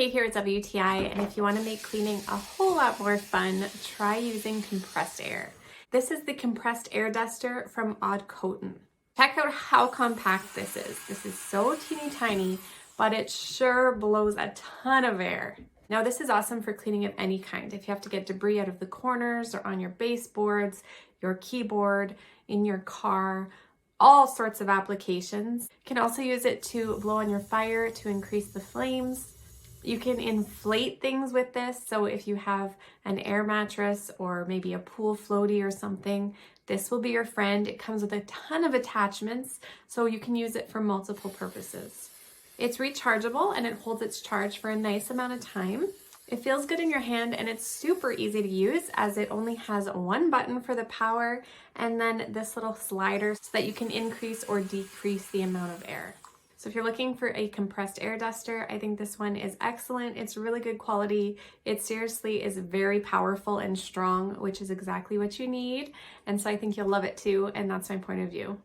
Hey, here it's WTI, and if you want to make cleaning a whole lot more fun, try using compressed air. This is the compressed air duster from Audkotyn. Check out how compact this is. This is so teeny tiny, but it sure blows a ton of air. Now this is awesome for cleaning of any kind. If you have to get debris out of the corners or on your baseboards, your keyboard, in your car, all sorts of applications. You can also use it to blow on your fire to increase the flames. You can inflate things with this, so if you have an air mattress or maybe a pool floaty or something, this will be your friend. It comes with a ton of attachments, so you can use it for multiple purposes. It's rechargeable and it holds its charge for a nice amount of time. It feels good in your hand and it's super easy to use as it only has one button for the power and then this little slider so that you can increase or decrease the amount of air. So if you're looking for a compressed air duster, I think this one is excellent. It's really good quality. It seriously is very powerful and strong, which is exactly what you need. And so I think you'll love it too. And that's my point of view.